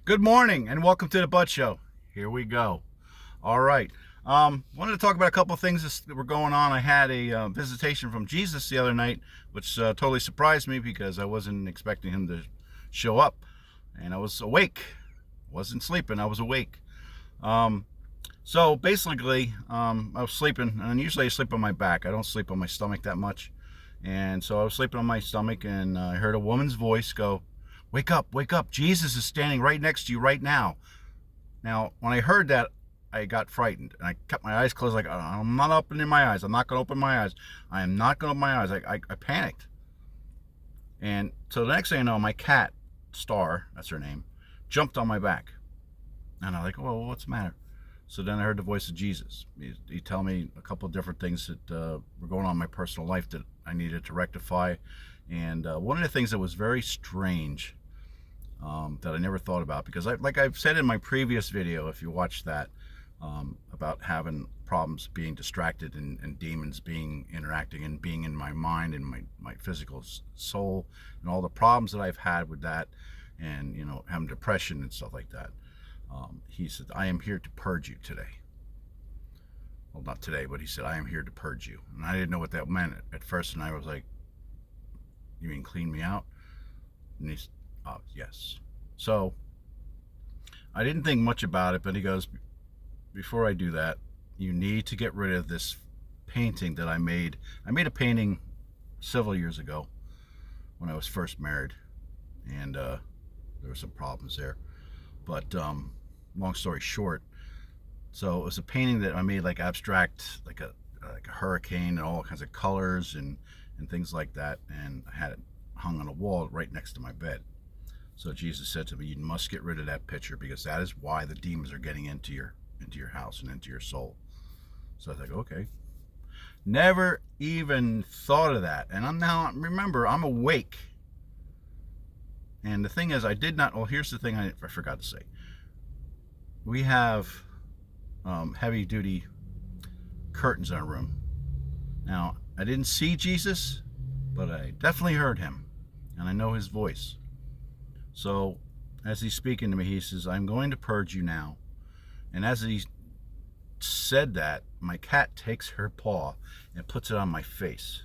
Good morning and welcome to the Bud Show. Here we go. All right. Wanted to talk about a couple of things that were going on. I had a visitation from Jesus the other night, which totally surprised me because I wasn't expecting him to show up. And I was awake. Wasn't sleeping. I was awake. Um, so basically, I was sleeping, and usually I sleep on my back. I don't sleep on my stomach that much. And so I was sleeping on my stomach, and I heard a woman's voice go, wake up. Jesus is standing right next to you right now. Now, when I heard that, I got frightened, and I kept my eyes closed like, I'm not opening my eyes. I'm not going to open my eyes. I am not going to open my eyes. I panicked. And so the next thing I know, my cat, Star, that's her name, jumped on my back. And I'm like, well, what's the matter? So then I heard the voice of Jesus. He told me a couple of different things that were going on in my personal life that I needed to rectify. And one of the things that was very strange that I never thought about, because like I've said in my previous video, if you watch that, about having problems being distracted and demons being interacting and being in my mind and my physical soul and all the problems that I've had with that, and having depression and stuff like that. He said, I am here to purge you today. Well, not today, but he said, I am here to purge you. And I didn't know what that meant at first, and I was like, you mean clean me out? And he said, oh, yes. So I didn't think much about it, but he goes, before I do that, you need to get rid of this painting that I made. I made a painting several years ago when I was first married, and there were some problems there. But long story short, so it was a painting that I made, like abstract, like a hurricane and all kinds of colors and things like that, and I had it hung on a wall right next to my bed. So Jesus said to me, you must get rid of that picture, because that is why the demons are getting into your house and into your soul. So I was like, okay. Never even thought of that. And remember, I'm awake. And the thing is, I did not, well, here's the thing I forgot to say. We have heavy duty curtains in our room. Now, I didn't see Jesus, but I definitely heard him, and I know his voice. So as he's speaking to me, he says, I'm going to purge you now. And as he said that, my cat takes her paw and puts it on my face.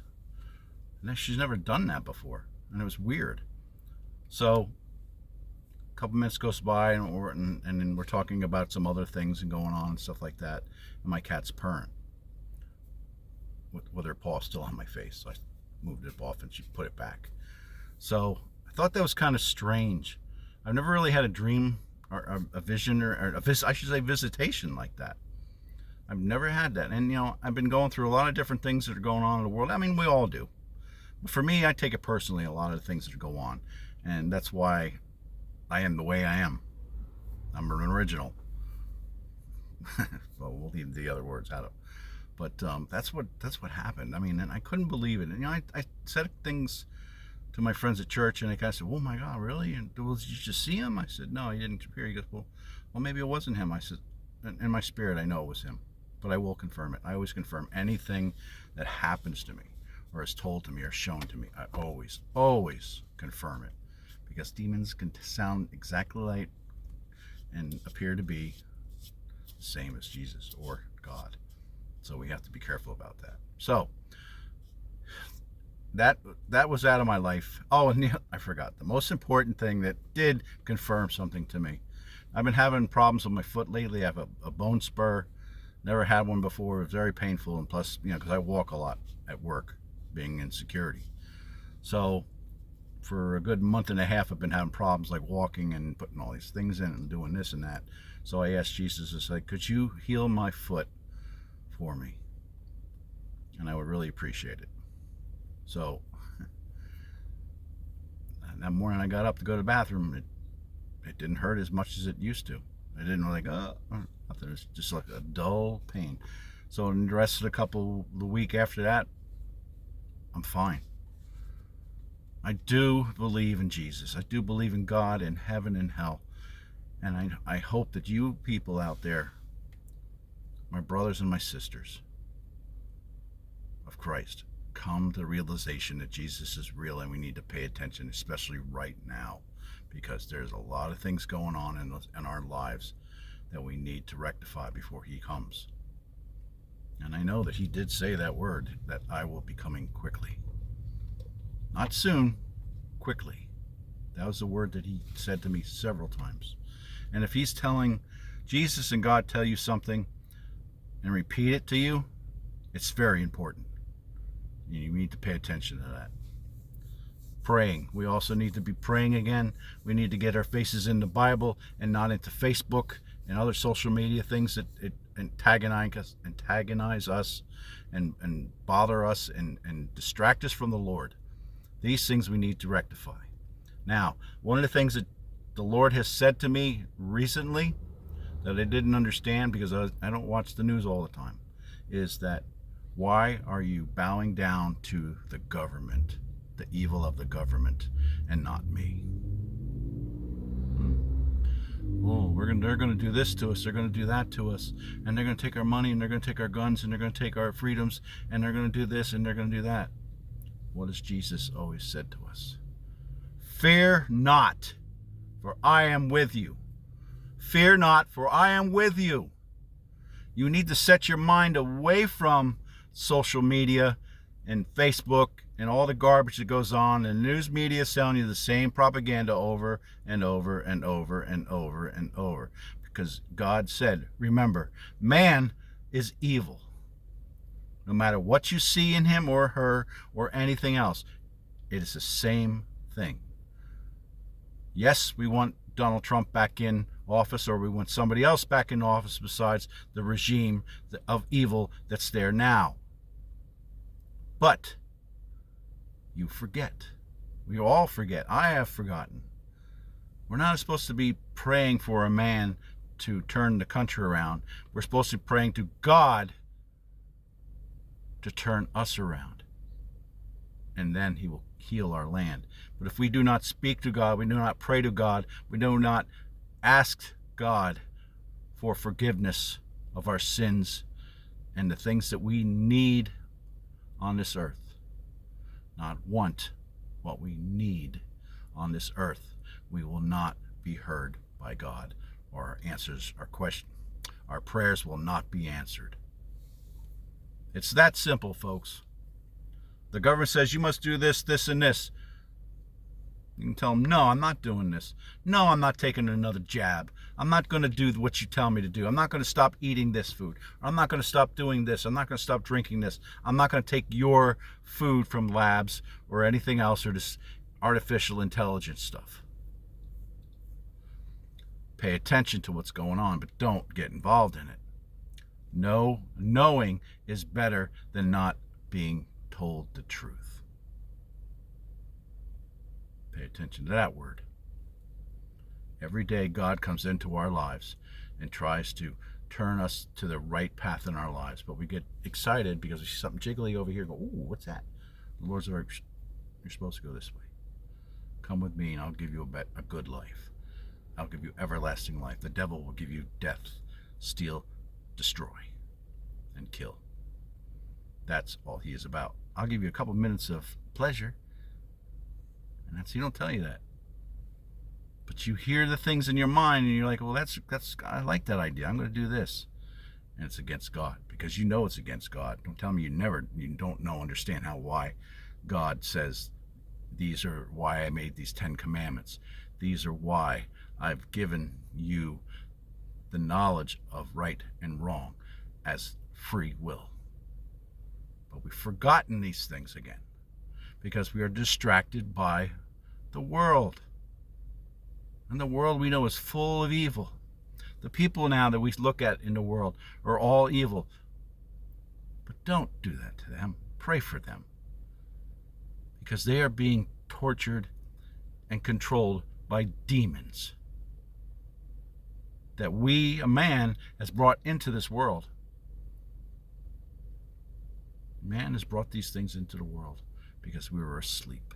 And she's never done that before, and it was weird. So a couple minutes goes by, and then we're talking about some other things and going on and stuff like that, and my cat's purring with her paw still on my face. So I moved it off, and she put it back. So I thought that was kind of strange. I've never really had a dream or a vision or I should say visitation like that. I've never had that. And I've been going through a lot of different things that are going on in the world. I mean, we all do. But for me, I take it personally, a lot of the things that go on. And that's why I am the way I am. I'm an original. Well, we'll leave the other words out of. But that's what happened. I mean, and I couldn't believe it. And I said things to my friends at church, and they kind of said, "Oh my God, really? And did you just see him?" I said, "No, he didn't appear." He goes, "Well, maybe it wasn't him." I said, "In my spirit, I know it was him, but I will confirm it. I always confirm anything that happens to me, or is told to me, or shown to me. I always confirm it, because demons can sound exactly like and appear to be the same as Jesus or God. So we have to be careful about that." So that was out of my life. Oh, and I forgot the most important thing that did confirm something to me. I've been having problems with my foot lately. I have a bone spur. Never had one before. It was very painful, and plus, because I walk a lot at work, being in security. So for a good month and a half, I've been having problems like walking and putting all these things in and doing this and that. So I asked Jesus to say, could you heal my foot for me? And I would really appreciate it. So that morning I got up to go to the bathroom. It didn't hurt as much as it used to. I didn't like, nothing. It was just like a dull pain. So in the rest of the week after that, I'm fine. I do believe in Jesus. I do believe in God and heaven and hell. And I hope that you people out there, my brothers and my sisters of Christ, come to the realization that Jesus is real, and we need to pay attention, especially right now, because there's a lot of things going on in our lives that we need to rectify before he comes. And I know that he did say that word, that I will be coming quickly. Not soon, quickly. That was the word that he said to me several times. And if he's telling, Jesus and God tell you something and repeat it to you, it's very important. You need to pay attention to that. Praying. We also need to be praying again. We need to get our faces in the Bible and not into Facebook and other social media things that antagonize us and bother us and distract us from the Lord. These things we need to rectify. Now, one of the things that the Lord has said to me recently that I didn't understand, because I don't watch the news all the time, is that why are you bowing down to the government, the evil of the government, and not me? Oh, they're going to do this to us, they're going to do that to us, and they're going to take our money, and they're going to take our guns, and they're going to take our freedoms, and they're going to do this, and they're going to do that. What has Jesus always said to us? Fear not, for I am with you. Fear not, for I am with you. You need to set your mind away from social media and Facebook and all the garbage that goes on. And the news media is selling you the same propaganda over and over and over and over and over. Because God said, remember, man is evil. No matter what you see in him or her or anything else, it is the same thing. Yes, we want Donald Trump back in office, or we want somebody else back in office besides the regime of evil that's there now. But you forget. We all forget. I have forgotten. We're not supposed to be praying for a man to turn the country around. We're supposed to be praying to God to turn us around. And then he will heal our land. But if we do not speak to God, we do not pray to God, we do not ask God for forgiveness of our sins and the things that we need on this earth, not want, what we need on this earth, we will not be heard by God, or our answers, our question, our prayers will not be answered. It's that simple, folks. The government says you must do this, this, and this. You can tell them, no, I'm not doing this. No, I'm not taking another jab. I'm not going to do what you tell me to do. I'm not going to stop eating this food. I'm not going to stop doing this. I'm not going to stop drinking this. I'm not going to take your food from labs or anything else, or this artificial intelligence stuff. Pay attention to what's going on, but don't get involved in it. Knowing is better than not being told the truth. Pay attention to that word. Every day God comes into our lives and tries to turn us to the right path in our lives, but we get excited because we see something jiggly over here. Go, ooh, what's that? The Lord's like, you're supposed to go this way. Come with me and I'll give you a good life. I'll give you everlasting life. The devil will give you death, steal, destroy, and kill. That's all he is about. I'll give you a couple minutes of pleasure, and he don't tell you that. But you hear the things in your mind, and you're like, well, that's I like that idea. I'm going to do this. And it's against God, because you know it's against God. Don't tell me you don't understand why God says these are why I made these 10 commandments. These are why I've given you the knowledge of right and wrong as free will. But we've forgotten these things again because we are distracted by the world. And the world we know is full of evil. The people now that we look at in the world are all evil. But don't do that to them. Pray for them. Because they are being tortured and controlled by demons that a man has brought into this world. Man has brought these things into the world because we were asleep.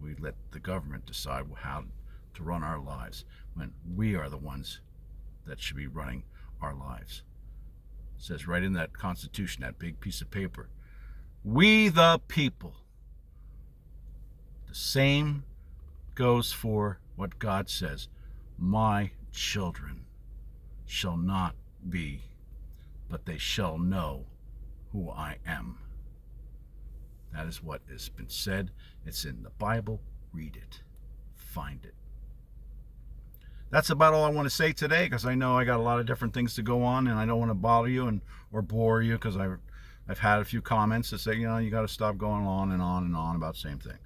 We let the government decide how to run our lives when we are the ones that should be running our lives. It says right in that Constitution, that big piece of paper, we the people, the same goes for what God says. My children shall not be, but they shall know who I am. That is what has been said. It's in the Bible. Read it. Find it. That's about all I want to say today, because I know I got a lot of different things to go on, and I don't want to bother you or bore you, because I've had a few comments that say, you got to stop going on and on and on about the same thing.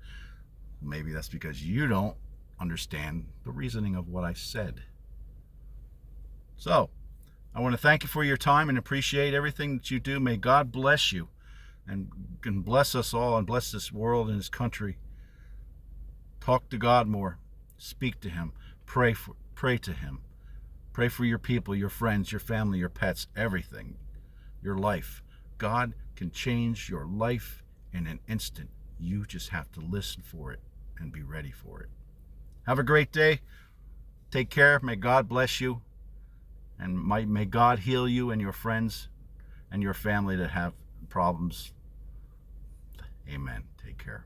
Maybe that's because you don't understand the reasoning of what I said. So, I want to thank you for your time and appreciate everything that you do. May God bless you and bless us all and bless this world and this country. Talk to God more. Speak to Him. Pray to Him. Pray for your people, your friends, your family, your pets, everything, your life. God can change your life in an instant. You just have to listen for it and be ready for it. Have a great day. Take care. May God bless you. And may God heal you and your friends and your family that have problems. Amen. Take care.